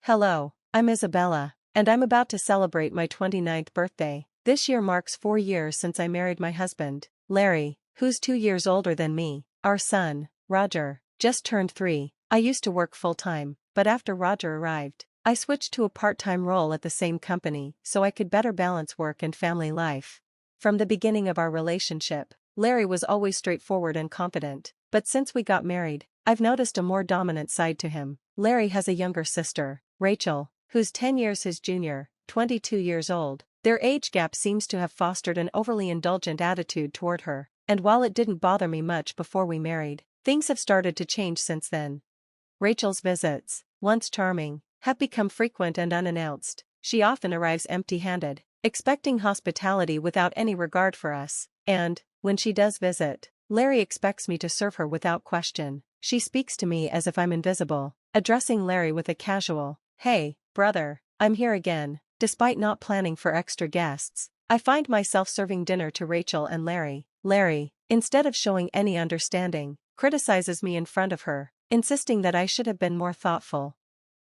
Hello, I'm Isabella, and I'm about to celebrate my 29th birthday. This year marks 4 years since I married my husband, Larry, who's 2 years older than me. Our son, Roger, just turned 3. I used to work full-time, but after Roger arrived, I switched to a part-time role at the same company so I could better balance work and family life. From the beginning of our relationship, Larry was always straightforward and confident, but since we got married, I've noticed a more dominant side to him. Larry has a younger sister, Rachel, who's 10 years his junior, 22 years old. Their age gap seems to have fostered an overly indulgent attitude toward her, and while it didn't bother me much before we married, things have started to change since then. Rachel's visits, once charming, have become frequent and unannounced. She often arrives empty-handed, expecting hospitality without any regard for us, and, when she does visit, Larry expects me to serve her without question. She speaks to me as if I'm invisible, addressing Larry with a casual, "Hey, brother, I'm here again." Despite not planning for extra guests, I find myself serving dinner to Rachel and Larry. Larry, instead of showing any understanding, criticizes me in front of her, insisting that I should have been more thoughtful.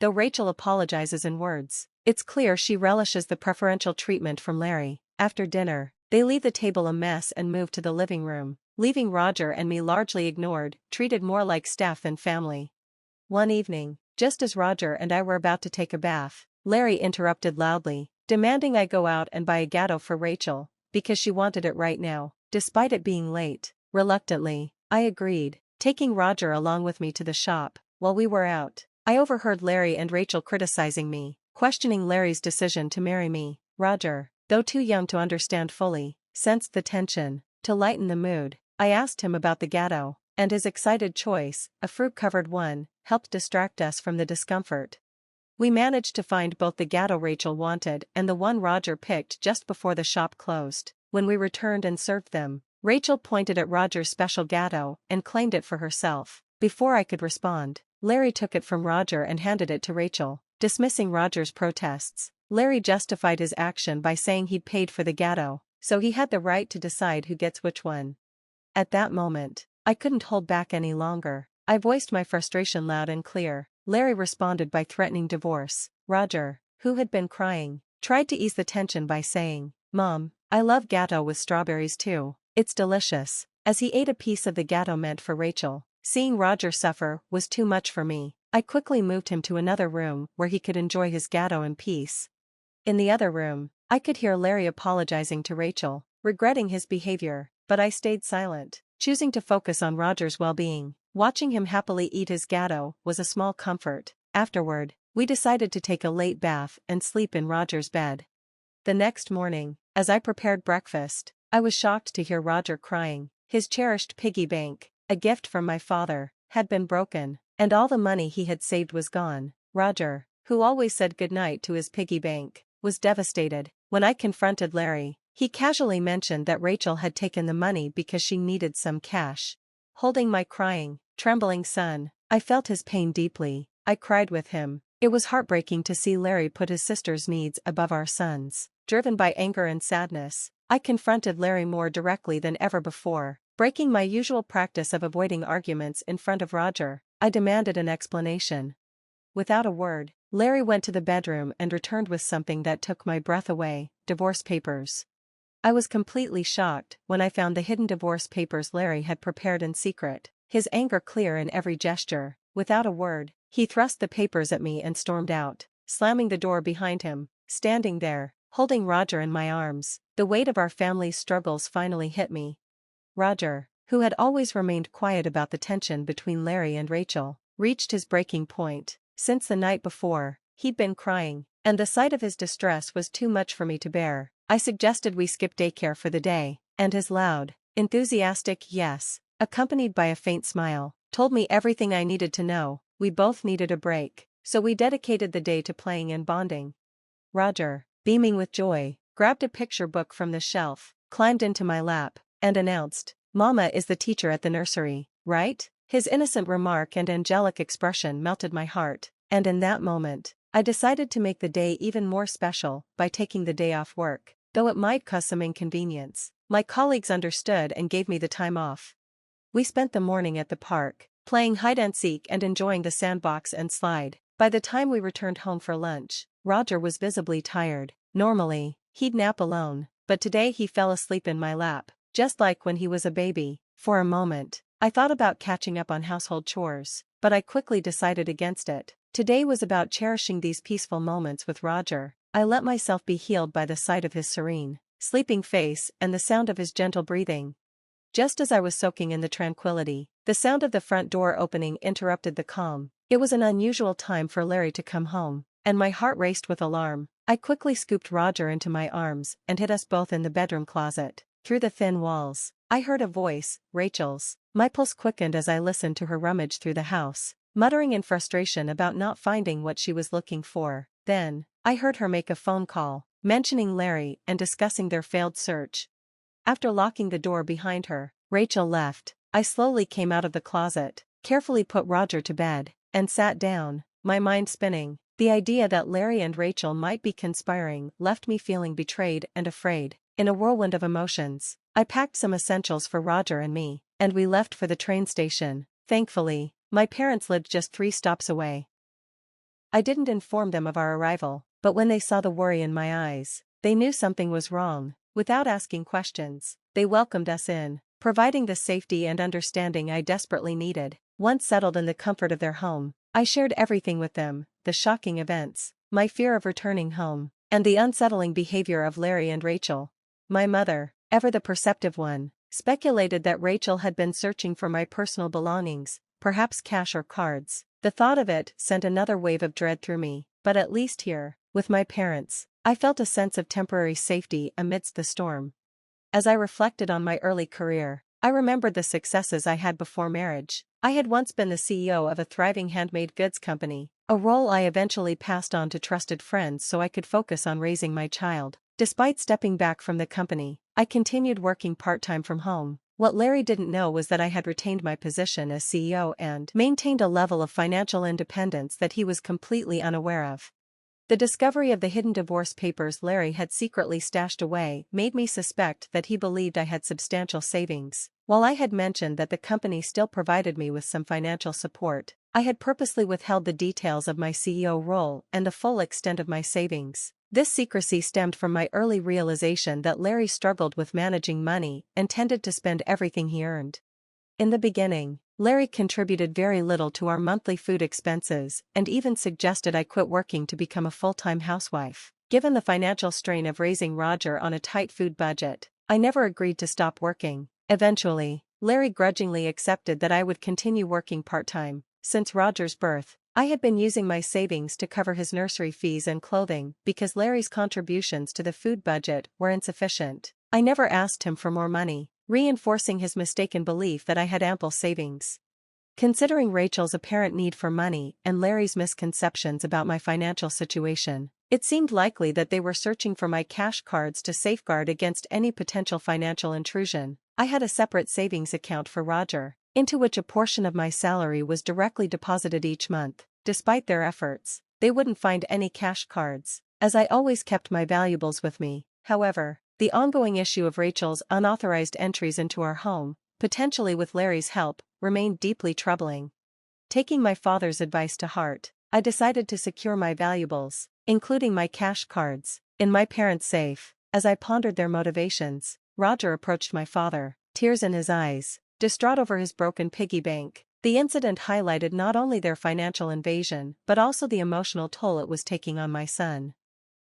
Though Rachel apologizes in words, it's clear she relishes the preferential treatment from Larry. After dinner, they leave the table a mess and move to the living room, leaving Roger and me largely ignored, treated more like staff than family. One evening, just as Roger and I were about to take a bath, Larry interrupted loudly, demanding I go out and buy a gateau for Rachel, because she wanted it right now, despite it being late. Reluctantly, I agreed, taking Roger along with me to the shop. While we were out, I overheard Larry and Rachel criticizing me, questioning Larry's decision to marry me. Roger, though too young to understand fully, sensed the tension. To lighten the mood, I asked him about the gateau, and his excited choice, a fruit-covered one, helped distract us from the discomfort. We managed to find both the gateau Rachel wanted and the one Roger picked just before the shop closed. When we returned and served them, Rachel pointed at Roger's special gateau and claimed it for herself. Before I could respond, Larry took it from Roger and handed it to Rachel, dismissing Roger's protests. Larry justified his action by saying he'd paid for the gateau, so he had the right to decide who gets which one. At that moment, I couldn't hold back any longer. I voiced my frustration loud and clear. Larry responded by threatening divorce. Roger, who had been crying, tried to ease the tension by saying, "Mom, I love gateau with strawberries too. It's delicious." As he ate a piece of the gateau meant for Rachel, seeing Roger suffer was too much for me. I quickly moved him to another room where he could enjoy his gateau in peace. In the other room, I could hear Larry apologizing to Rachel, regretting his behavior, but I stayed silent, choosing to focus on Roger's well-being. Watching him happily eat his gateau was a small comfort. Afterward, we decided to take a late bath and sleep in Roger's bed. The next morning, as I prepared breakfast, I was shocked to hear Roger crying. His cherished piggy bank, a gift from my father, had been broken, and all the money he had saved was gone. Roger, who always said goodnight to his piggy bank, was devastated. When I confronted Larry, he casually mentioned that Rachel had taken the money because she needed some cash. Holding my crying, trembling son, I felt his pain deeply. I cried with him. It was heartbreaking to see Larry put his sister's needs above our son's. Driven by anger and sadness, I confronted Larry more directly than ever before. Breaking my usual practice of avoiding arguments in front of Roger, I demanded an explanation. Without a word, Larry went to the bedroom and returned with something that took my breath away: divorce papers. I was completely shocked when I found the hidden divorce papers Larry had prepared in secret, his anger clear in every gesture. Without a word, he thrust the papers at me and stormed out, slamming the door behind him. Standing there, holding Roger in my arms, the weight of our family's struggles finally hit me. Roger, who had always remained quiet about the tension between Larry and Rachel, reached his breaking point. Since the night before, he'd been crying, and the sight of his distress was too much for me to bear. I suggested we skip daycare for the day, and his loud, enthusiastic yes, accompanied by a faint smile, told me everything I needed to know. We both needed a break, so we dedicated the day to playing and bonding. Roger, beaming with joy, grabbed a picture book from the shelf, climbed into my lap, and announced, "Mama is the teacher at the nursery, right?" His innocent remark and angelic expression melted my heart, and in that moment, I decided to make the day even more special by taking the day off work. Though it might cause some inconvenience, my colleagues understood and gave me the time off. We spent the morning at the park, playing hide-and-seek and enjoying the sandbox and slide. By the time we returned home for lunch, Roger was visibly tired. Normally, he'd nap alone, but today he fell asleep in my lap, just like when he was a baby. For a moment, I thought about catching up on household chores, but I quickly decided against it. Today was about cherishing these peaceful moments with Roger. I let myself be healed by the sight of his serene, sleeping face and the sound of his gentle breathing. Just as I was soaking in the tranquility, the sound of the front door opening interrupted the calm. It was an unusual time for Larry to come home, and my heart raced with alarm. I quickly scooped Roger into my arms and hid us both in the bedroom closet. Through the thin walls, I heard a voice, Rachel's. My pulse quickened as I listened to her rummage through the house, muttering in frustration about not finding what she was looking for. Then, I heard her make a phone call, mentioning Larry and discussing their failed search. After locking the door behind her, Rachel left. I slowly came out of the closet, carefully put Roger to bed, and sat down, my mind spinning. The idea that Larry and Rachel might be conspiring left me feeling betrayed and afraid. In a whirlwind of emotions, I packed some essentials for Roger and me, and we left for the train station. Thankfully, my parents lived just 3 stops away. I didn't inform them of our arrival, but when they saw the worry in my eyes, they knew something was wrong. Without asking questions, they welcomed us in, providing the safety and understanding I desperately needed. Once settled in the comfort of their home, I shared everything with them: the shocking events, my fear of returning home, and the unsettling behavior of Larry and Rachel. My mother, ever the perceptive one, speculated that Rachel had been searching for my personal belongings, perhaps cash or cards. The thought of it sent another wave of dread through me, but at least here, with my parents, I felt a sense of temporary safety amidst the storm. As I reflected on my early career, I remembered the successes I had before marriage. I had once been the CEO of a thriving handmade goods company, a role I eventually passed on to trusted friends so I could focus on raising my child. Despite stepping back from the company, I continued working part-time from home. What Larry didn't know was that I had retained my position as CEO and maintained a level of financial independence that he was completely unaware of. The discovery of the hidden divorce papers Larry had secretly stashed away made me suspect that he believed I had substantial savings. While I had mentioned that the company still provided me with some financial support, I had purposely withheld the details of my CEO role and the full extent of my savings. This secrecy stemmed from my early realization that Larry struggled with managing money and tended to spend everything he earned. In the beginning, Larry contributed very little to our monthly food expenses and even suggested I quit working to become a full-time housewife. Given the financial strain of raising Roger on a tight food budget, I never agreed to stop working. Eventually, Larry grudgingly accepted that I would continue working part-time. Since Roger's birth, I had been using my savings to cover his nursery fees and clothing because Larry's contributions to the food budget were insufficient. I never asked him for more money, reinforcing his mistaken belief that I had ample savings. Considering Rachel's apparent need for money and Larry's misconceptions about my financial situation, it seemed likely that they were searching for my cash cards to safeguard against any potential financial intrusion. I had a separate savings account for Roger, into which a portion of my salary was directly deposited each month. Despite their efforts, they wouldn't find any cash cards, as I always kept my valuables with me. However, the ongoing issue of Rachel's unauthorized entries into our home, potentially with Larry's help, remained deeply troubling. Taking my father's advice to heart, I decided to secure my valuables, including my cash cards, in my parents' safe. As I pondered their motivations, Roger approached my father, tears in his eyes, distraught over his broken piggy bank. The incident highlighted not only their financial invasion but also the emotional toll it was taking on my son.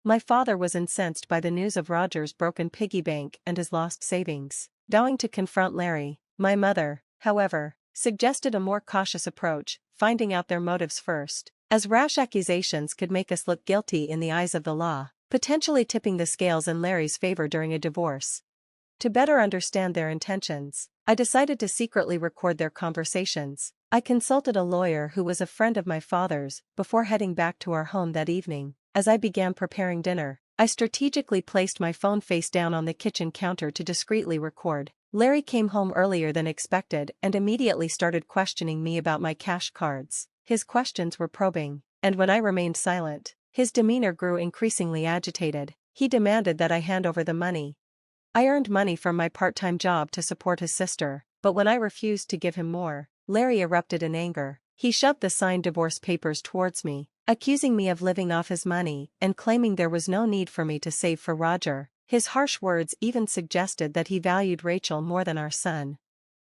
My father was incensed by the news of Roger's broken piggy bank and his lost savings, vowing to confront Larry. My mother, however, suggested a more cautious approach, finding out their motives first, as rash accusations could make us look guilty in the eyes of the law, potentially tipping the scales in Larry's favor during a divorce. To better understand their intentions, I decided to secretly record their conversations. I consulted a lawyer who was a friend of my father's before heading back to our home that evening. As I began preparing dinner, I strategically placed my phone face down on the kitchen counter to discreetly record. Larry came home earlier than expected and immediately started questioning me about my cash cards. His questions were probing, and when I remained silent, his demeanor grew increasingly agitated. He demanded that I hand over the money. I earned money from my part-time job to support his sister, but when I refused to give him more, Larry erupted in anger. He shoved the signed divorce papers towards me, accusing me of living off his money and claiming there was no need for me to save for Roger. His harsh words even suggested that he valued Rachel more than our son.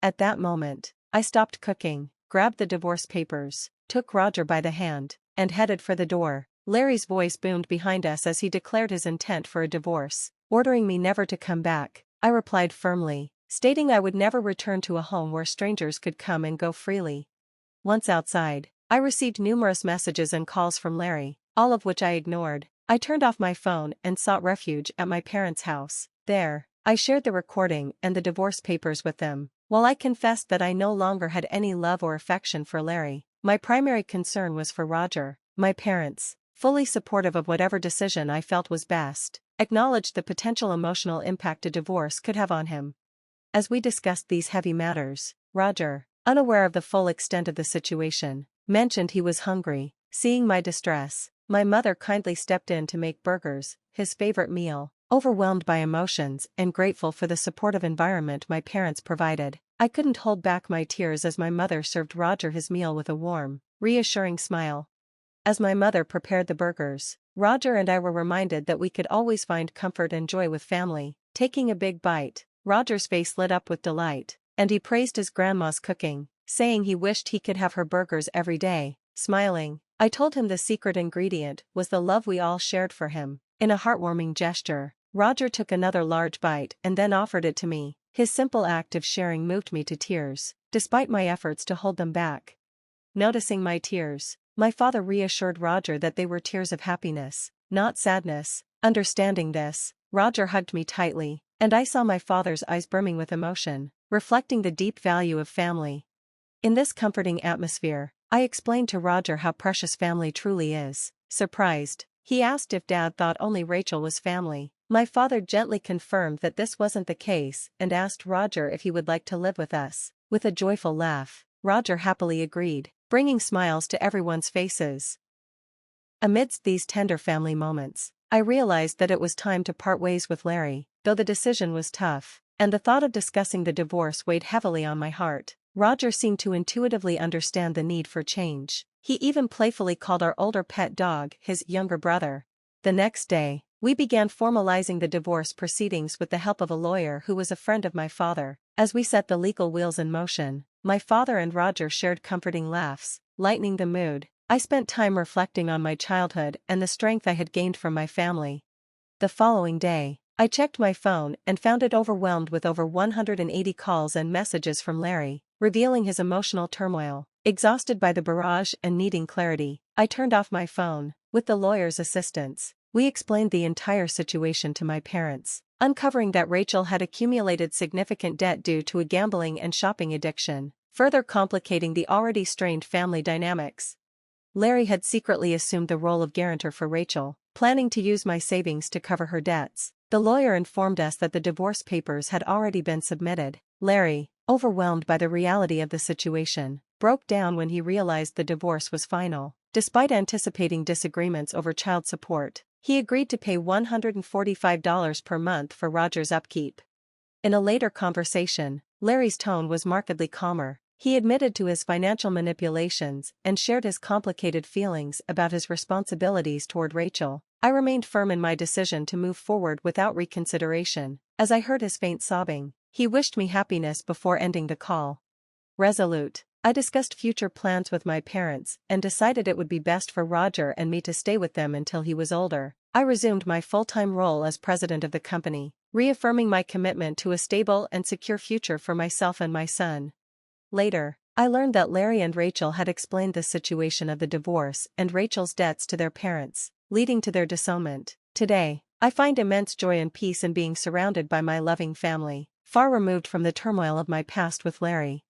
At that moment, I stopped cooking, grabbed the divorce papers, took Roger by the hand, and headed for the door. Larry's voice boomed behind us as he declared his intent for a divorce, ordering me never to come back. I replied firmly, stating I would never return to a home where strangers could come and go freely. Once outside, I received numerous messages and calls from Larry, all of which I ignored. I turned off my phone and sought refuge at my parents' house. There, I shared the recording and the divorce papers with them. While I confessed that I no longer had any love or affection for Larry, my primary concern was for Roger. My parents, fully supportive of whatever decision I felt was best, acknowledged the potential emotional impact a divorce could have on him. As we discussed these heavy matters, Roger, unaware of the full extent of the situation, mentioned he was hungry. Seeing my distress, my mother kindly stepped in to make burgers, his favorite meal. Overwhelmed by emotions and grateful for the supportive environment my parents provided, I couldn't hold back my tears as my mother served Roger his meal with a warm, reassuring smile. As my mother prepared the burgers, Roger and I were reminded that we could always find comfort and joy with family. Taking a big bite, Roger's face lit up with delight, and he praised his grandma's cooking, saying he wished he could have her burgers every day. Smiling, I told him the secret ingredient was the love we all shared for him. In a heartwarming gesture, Roger took another large bite and then offered it to me. His simple act of sharing moved me to tears, despite my efforts to hold them back. Noticing my tears, my father reassured Roger that they were tears of happiness, not sadness. Understanding this, Roger hugged me tightly, and I saw my father's eyes brimming with emotion, reflecting the deep value of family. In this comforting atmosphere, I explained to Roger how precious family truly is. Surprised, he asked if Dad thought only Rachel was family. My father gently confirmed that this wasn't the case and asked Roger if he would like to live with us. With a joyful laugh, Roger happily agreed, bringing smiles to everyone's faces. Amidst these tender family moments, I realized that it was time to part ways with Larry, though the decision was tough, and the thought of discussing the divorce weighed heavily on my heart. Roger seemed to intuitively understand the need for change. He even playfully called our older pet dog his younger brother. The next day, we began formalizing the divorce proceedings with the help of a lawyer who was a friend of my father. As we set the legal wheels in motion, my father and Roger shared comforting laughs, lightening the mood. I spent time reflecting on my childhood and the strength I had gained from my family. The following day, I checked my phone and found it overwhelmed with over 180 calls and messages from Larry, revealing his emotional turmoil. Exhausted by the barrage and needing clarity, I turned off my phone. With the lawyer's assistance, we explained the entire situation to my parents, uncovering that Rachel had accumulated significant debt due to a gambling and shopping addiction, further complicating the already strained family dynamics. Larry had secretly assumed the role of guarantor for Rachel, planning to use my savings to cover her debts. The lawyer informed us that the divorce papers had already been submitted. Larry, overwhelmed by the reality of the situation, broke down when he realized the divorce was final. Despite anticipating disagreements over child support, he agreed to pay $145 per month for Roger's upkeep. In a later conversation, Larry's tone was markedly calmer. He admitted to his financial manipulations and shared his complicated feelings about his responsibilities toward Rachel. I remained firm in my decision to move forward without reconsideration. As I heard his faint sobbing, he wished me happiness before ending the call. Resolute, I discussed future plans with my parents and decided it would be best for Roger and me to stay with them until he was older. I resumed my full-time role as president of the company, reaffirming my commitment to a stable and secure future for myself and my son. Later, I learned that Larry and Rachel had explained the situation of the divorce and Rachel's debts to their parents, leading to their disownment. Today, I find immense joy and peace in being surrounded by my loving family, far removed from the turmoil of my past with Larry.